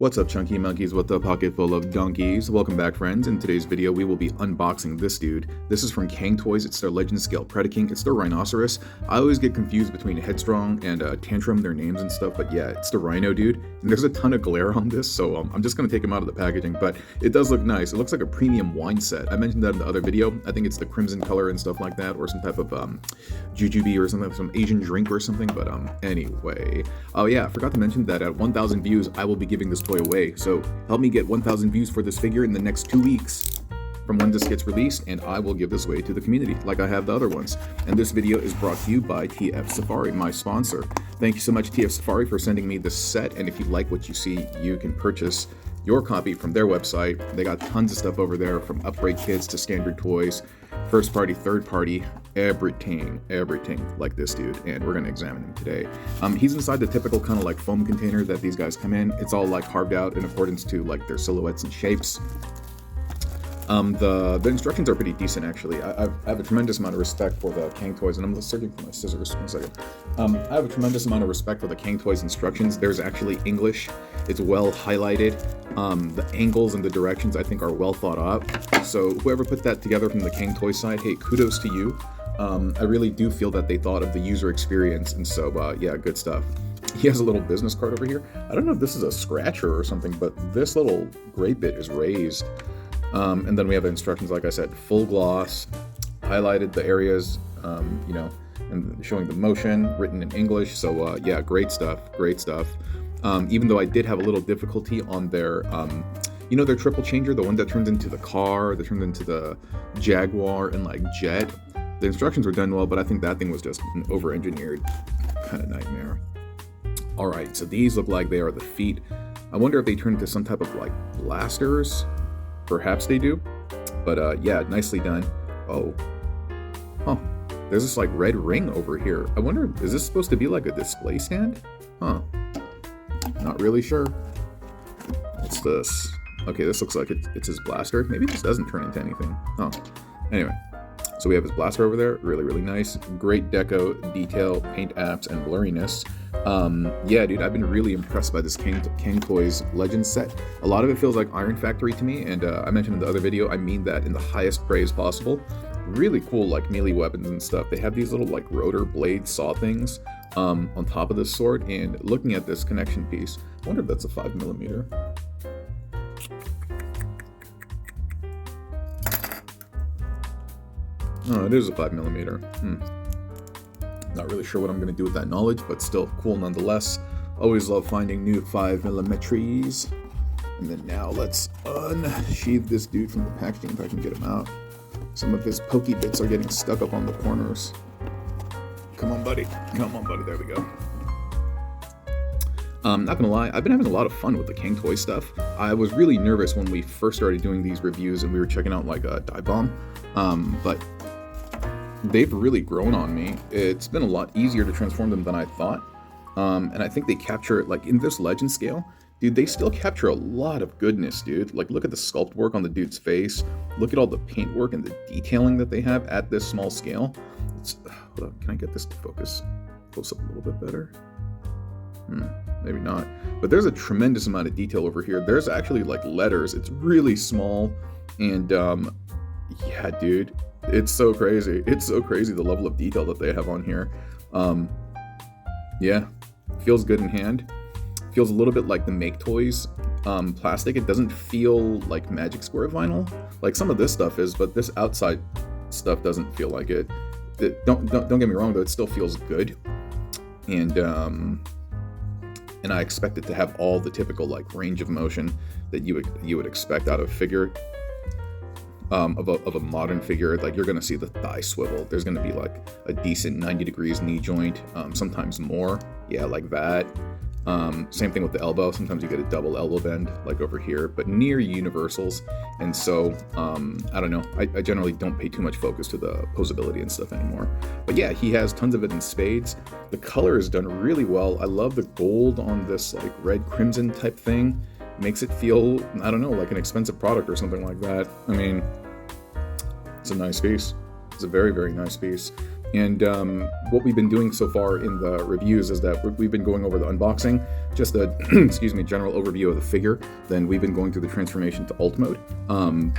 What's up, chunky monkeys with a pocket full of donkeys? Welcome back, friends. In today's video, we will be unboxing this dude. This is from CANG-TOYS. It's their Legend Scale Predaking. It's their Rhinoceros. I always get confused between Headstrong and Tantrum, their names and stuff, but yeah, it's the Rhino dude. And there's a ton of glare on this, so I'm just going to take him out of the packaging, but it does look nice. It looks like a premium wine set. I mentioned that in the other video. I think it's the crimson color and stuff like that, or some type of jujube or something, some Asian drink or something, but anyway. Oh yeah, I forgot to mention that at 1,000 views, I will be giving this toy away. So help me get 1,000 views for this figure in the next 2 weeks from when this gets released, and I will give this away to the community like I have the other ones. And this video is brought to you by TF Safari, my sponsor. Thank you so much, TF Safari, for sending me this set. And if you like what you see, you can purchase your copy from their website. They got tons of stuff over there, from upgrade kits to standard toys, first party, third party, everything like this dude, and we're gonna examine him today. He's inside the typical kind of like foam container that these guys come in. It's all like carved out in accordance to like their silhouettes and shapes. The instructions are pretty decent, actually. I have a tremendous amount of respect for the CANG-TOYS, and I'm searching for my scissors. 1 second. I have a tremendous amount of respect for the CANG-TOYS instructions. There's actually English. It's well highlighted. The angles and the directions, I think, are well thought out. So whoever put that together from the CANG-TOYS side, hey, kudos to you. I really do feel that they thought of the user experience, and so yeah, good stuff. He has a little business card over here. I don't know if this is a scratcher or something, but this little gray bit is raised. And then we have the instructions, like I said, full gloss, highlighted the areas, you know, and showing the motion, written in English. So yeah, great stuff, great stuff. Even though I did have a little difficulty on their, you know, their triple changer, the one that turns into the car, that turns into the Jaguar and like Jet. The instructions were done well, but I think that thing was just an over-engineered kind of nightmare. All right, so these look like they are the feet. I wonder if they turn into some type of like blasters. Perhaps they do, but yeah, nicely done. Oh, huh, there's this like red ring over here. I wonder, is this supposed to be like a display stand? Huh, not really sure. What's this? Okay, this looks like it's his blaster. Maybe this doesn't turn into anything. Huh, anyway. So we have his blaster over there, really nice. Great deco, detail, paint apps, and blurriness. Yeah, dude, I've been really impressed by this CANG-TOYS Legends set. A lot of it feels like Iron Factory to me, and I mentioned in the other video, I mean that in the highest praise possible. Really cool, like melee weapons and stuff. They have these little like rotor blade saw things on top of this sword, and looking at this connection piece, I wonder if that's a 5mm. Oh, it is a 5mm. Not really sure what I'm going to do with that knowledge, but still cool nonetheless. Always love finding new 5mm. And then now let's unsheath this dude from the packaging if I can get him out. Some of his pokey bits are getting stuck up on the corners. Come on, buddy. Come on, buddy. There we go. Not gonna lie, I've been having a lot of fun with the CANG-TOYS stuff. I was really nervous when we first started doing these reviews and we were checking out like a dive bomb, but they've really grown on me. It's been a lot easier to transform them than I thought, and I think they capture, like in this legend scale, dude, they still capture a lot of goodness, dude. Like, look at the sculpt work on the dude's face. Look at all the paint work and the detailing that they have at this small scale. Hold on, can I get this to focus close up a little bit better? Maybe not. But there's a tremendous amount of detail over here. There's actually like letters. It's really small, and yeah, dude, it's so crazy. It's so crazy the level of detail that they have on here. Yeah, feels good in hand. Feels a little bit like the Make Toys plastic. It doesn't feel like Magic Square vinyl, like some of this stuff is, but this outside stuff doesn't feel like it. Don't get me wrong though, it still feels good, and I expect it to have all the typical like range of motion that you would expect out of a figure, of a modern figure. Like, you're gonna see the thigh swivel. There's gonna be like a decent 90 degrees knee joint, sometimes more. Yeah, like that. Same thing with the elbow. Sometimes you get a double elbow bend, like over here, but near universals. And so, I don't know. I generally don't pay too much focus to the posability and stuff anymore. But yeah, he has tons of it in spades. The color is done really well. I love the gold on this like red crimson type thing. Makes it feel, I don't know, like an expensive product or something like that. I mean, it's a nice piece. It's a very nice piece. And what we've been doing so far in the reviews is that we've been going over the unboxing, just a excuse me, general overview of the figure. Then we've been going through the transformation to alt mode,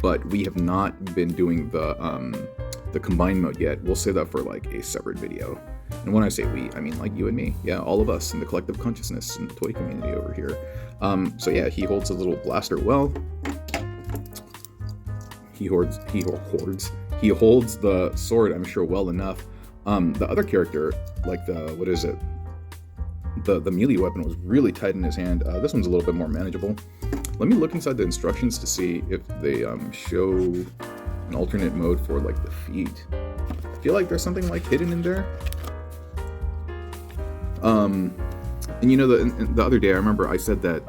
but we have not been doing the combined mode yet. We'll save that for like a separate video. And when I say we, I mean like you and me. Yeah, all of us in the collective consciousness and the toy community over here. So yeah, he holds a little blaster well. He holds the sword, I'm sure, well enough. The other character, like the, what is it? The melee weapon was really tight in his hand. This one's a little bit more manageable. Let me look inside the instructions to see if they show an alternate mode for like the feet. I feel like there's something like hidden in there. And you know, the other day I remember I said that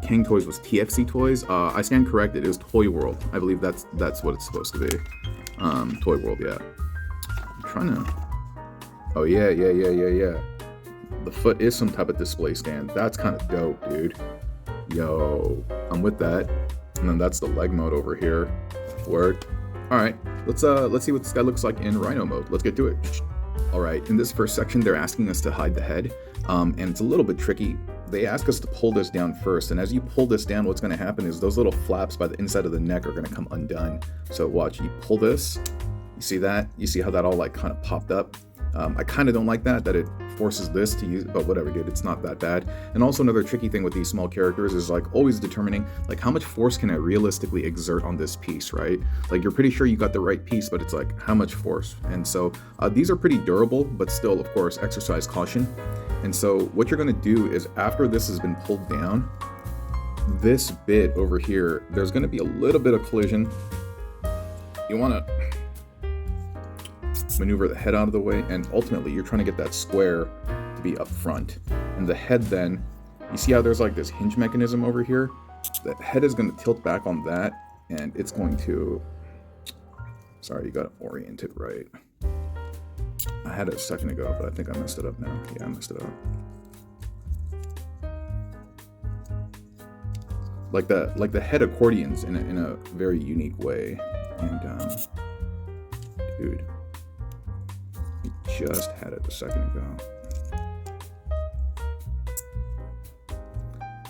CANG-TOYS was TFC Toys. I stand corrected. It was Toy World. I believe that's what it's supposed to be. Toy World, yeah. I'm trying to. Oh yeah. The foot is some type of display stand. That's kind of dope, dude. Yo, I'm with that. And then that's the leg mode over here. Word. All right, let's see what this guy looks like in Rhino mode. Let's get to it. All right, in this first section, they're asking us to hide the head, and it's a little bit tricky. They ask us to pull this down first, and as you pull this down, what's going to happen is those little flaps by the inside of the neck are going to come undone. So watch, you pull this, you see that? You see how that all like kind of popped up? I kind of don't like that it forces this to use, but whatever, dude, it's not that bad. And also another tricky thing with these small characters is like always determining like how much force can I realistically exert on this piece, right? Like you're pretty sure you got the right piece, but it's like how much force? And so these are pretty durable, but still, of course, exercise caution. And so what you're gonna do is after this has been pulled down, this bit over here, there's gonna be a little bit of collision. You wanna maneuver the head out of the way, and ultimately you're trying to get that square to be up front. And the head then, you see how there's like this hinge mechanism over here? The head is going to tilt back on that, and it's going to, sorry, you got to orient it right. I had it a second ago, but I think I messed it up now. Yeah, I messed it up. Like the head accordions in a very unique way. And dude, just had it a second ago.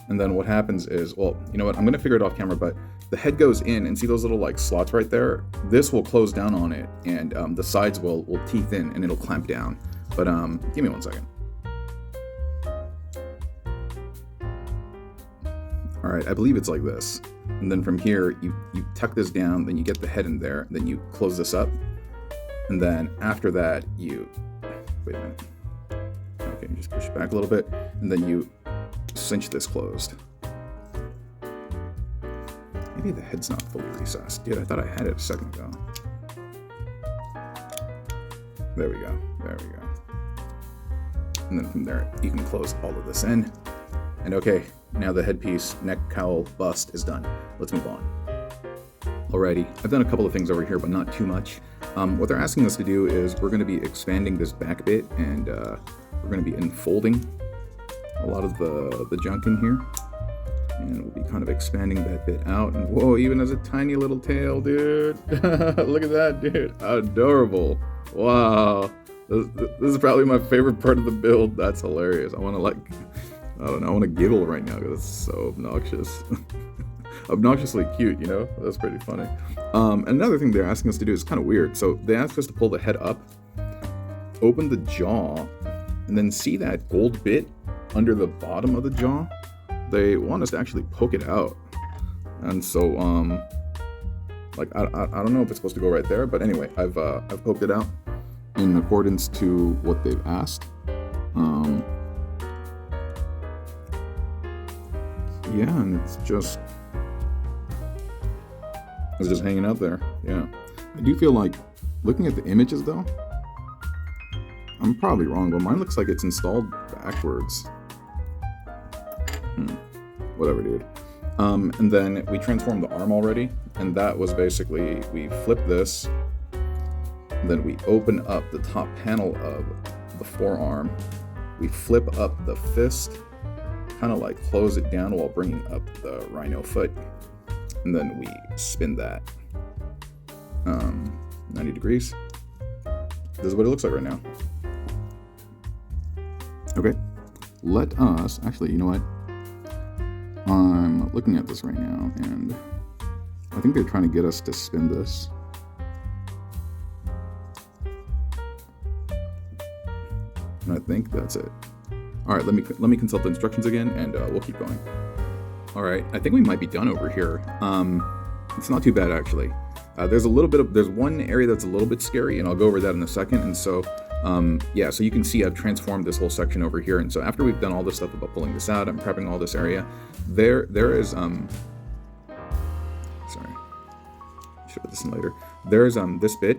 And then what happens is, well, you know what, I'm gonna figure it off camera, but the head goes in, and see those little like slots right there? This will close down on it, and the sides will teeth in, and it'll clamp down. But give me 1 second. All right, I believe it's like this. And then from here, you tuck this down, then you get the head in there, then you close this up. And then after that, you, wait a minute. Okay, you just push it back a little bit, and then you cinch this closed. Maybe the head's not fully recessed. Dude, I thought I had it a second ago. There we go, there we go. And then from there, you can close all of this in. And okay, now the headpiece, neck, cowl, bust is done. Let's move on. Alrighty, I've done a couple of things over here, but not too much. What they're asking us to do is we're going to be expanding this back bit, and we're going to be enfolding a lot of the junk in here, and we'll be kind of expanding that bit out. And whoa, even has a tiny little tail, dude. Look at that, dude. Adorable. Wow, this is probably my favorite part of the build. That's hilarious. I want to I don't know, I want to giggle right now because it's so obnoxious. Obnoxiously cute, you know? That's pretty funny. Another thing they're asking us to do is kind of weird. So they ask us to pull the head up, open the jaw, and then see that gold bit under the bottom of the jaw? They want us to actually poke it out. And so, like, I don't know if it's supposed to go right there, but anyway, I've poked it out in accordance to what they've asked. Yeah, and it's just hanging out there. Yeah, I do feel like, looking at the images though, I'm probably wrong, but mine looks like it's installed backwards. Whatever, dude. And then we transformed the arm already, and that was basically, we flip this, and then we open up the top panel of the forearm, we flip up the fist, kind of like close it down while bringing up the rhino foot, and then we spin that 90 degrees, This is what it looks like right now. Okay, let us, actually, you know what? I'm looking at this right now, and I think they're trying to get us to spin this. And I think that's it. All right, let me consult the instructions again, and we'll keep going. All right, I think we might be done over here. It's not too bad, actually. There's one area that's a little bit scary, and I'll go over that in a second. And so, yeah, so you can see I've transformed this whole section over here. And so after we've done all this stuff about pulling this out, I'm prepping all this area. There is, sorry, should put this in later. There's this bit,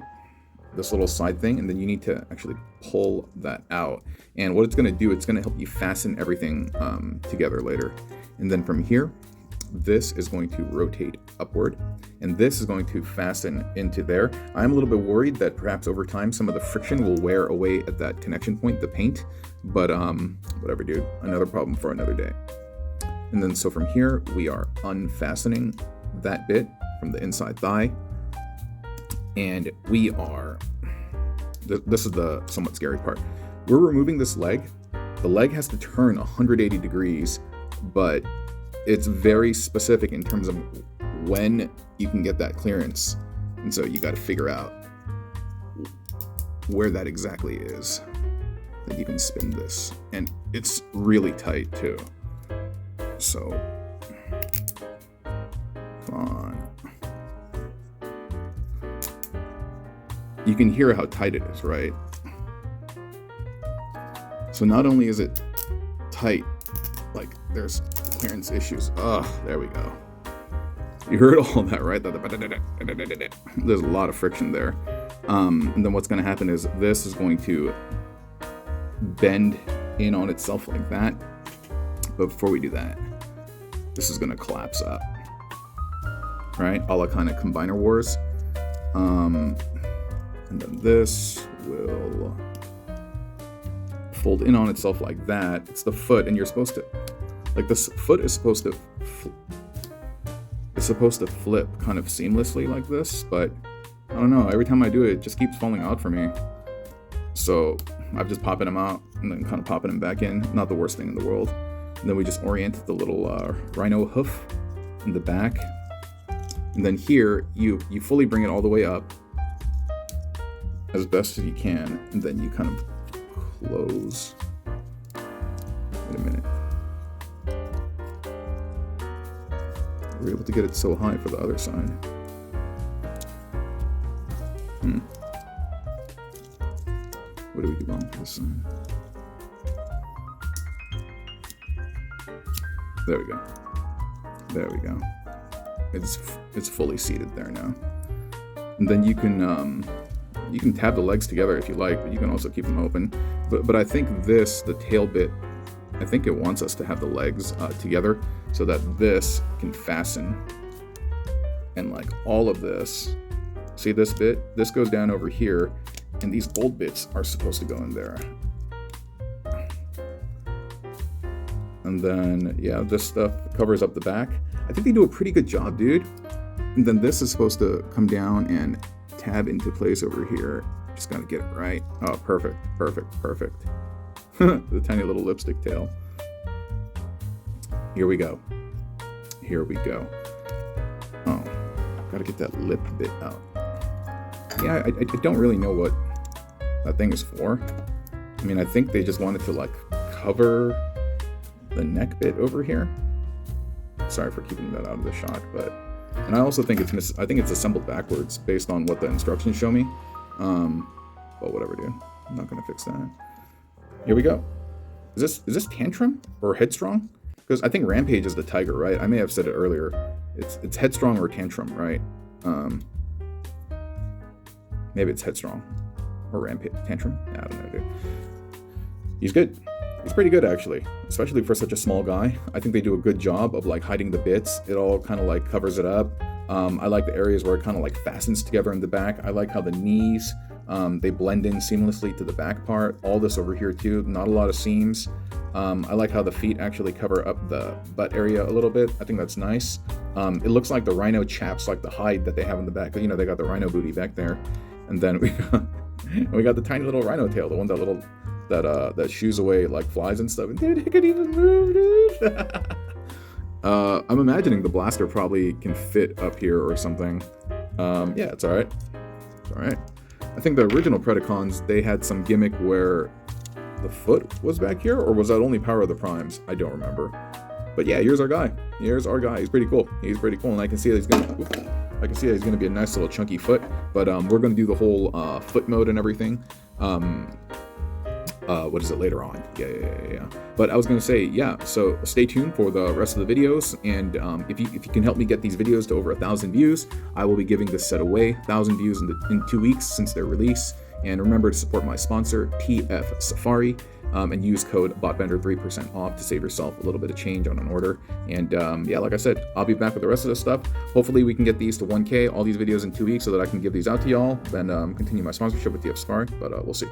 this little side thing, and then you need to actually pull that out. And what it's going to do, it's going to help you fasten everything together later. And then from here, this is going to rotate upward, and this is going to fasten into there. I'm a little bit worried that perhaps over time some of the friction will wear away at that connection point, the paint, but whatever, dude, another problem for another day. And then so from here, we are unfastening that bit from the inside thigh, and we are, this is the somewhat scary part. We're removing this leg. The leg has to turn 180 degrees, but it's very specific in terms of when you can get that clearance. And so you got to figure out where that exactly is that you can spin this. And it's really tight too. So, fine. You can hear how tight it is, right? So not only is it tight, like there's clearance issues. There we go. You heard all that, right? There's a lot of friction there. And then what's going to happen is this is going to bend in on itself like that. But before we do that, this is going to collapse up, right? A la kind of Combiner Wars. And then this will fold in on itself like that. It's the foot, and you're supposed to, like, this foot is supposed to flip kind of seamlessly like this, but I don't know, every time I do it, it just keeps falling out for me. So I'm just popping them out and then kind of popping them back in. Not the worst thing in the world. And then we just orient the little rhino hoof in the back. And then here, you fully bring it all the way up as best as you can, and then you kind of close. Wait a minute. We're able to get it so high for the other side. What do we do wrong for this side? There we go. There we go. It's fully seated there now. And then you can tab the legs together if you like, but you can also keep them open. But I think the tail bit, I think it wants us to have the legs together so that this can fasten. And like all of this, see this bit? This goes down over here, and these gold bits are supposed to go in there. And then, yeah, this stuff covers up the back. I think they do a pretty good job, dude. And then this is supposed to come down and tab into place over here. Just gotta get it right. Oh, perfect, perfect, perfect. The tiny little lipstick tail. Here we go. Here we go. Oh, gotta get that lip bit out. Yeah, I don't really know what that thing is for. I mean, I think they just wanted to like cover the neck bit over here. Sorry for keeping that out of the shot, but, and I also think I think it's assembled backwards based on what the instructions show me. But whatever, dude. I'm not gonna fix that. Here we go. Is this Tantrum or Headstrong? Because I think Rampage is the tiger, right? I may have said it earlier. It's Headstrong or Tantrum, right? Maybe it's Headstrong or Rampage. Tantrum? I don't know, dude. He's good. He's pretty good, actually, especially for such a small guy. I think they do a good job of like hiding the bits. It all kind of like covers it up. I like the areas where it kind of like fastens together in the back. I like how the knees, they blend in seamlessly to the back part. All this over here too, not a lot of seams. I like how the feet actually cover up the butt area a little bit. I think that's nice. It looks like the rhino chaps, like the hide that they have in the back. You know, they got the rhino booty back there. And then we got And we got the tiny little rhino tail, the one that shoos away like flies and stuff. And dude, it could even move, dude. I'm imagining the blaster probably can fit up here or something. Yeah, it's alright. It's alright. I think the original Predacons, they had some gimmick where the foot was back here, or was that only Power of the Primes? I don't remember. But yeah, here's our guy. Here's our guy. He's pretty cool. He's pretty cool, and I can see that he's gonna be a nice little chunky foot. But we're gonna do the whole foot mode and everything. What is it later on? Yeah. But I was gonna say, yeah. So stay tuned for the rest of the videos, and if you can help me get these videos to over 1,000 views, I will be giving this set away. 1,000 views in 2 weeks since their release. And remember to support my sponsor, TF Safari, and use code BOTBENDER 3% off to save yourself a little bit of change on an order. And yeah, like I said, I'll be back with the rest of this stuff. Hopefully we can get these to 1K, all these videos in 2 weeks, so that I can give these out to y'all and continue my sponsorship with TF Safari. But we'll see.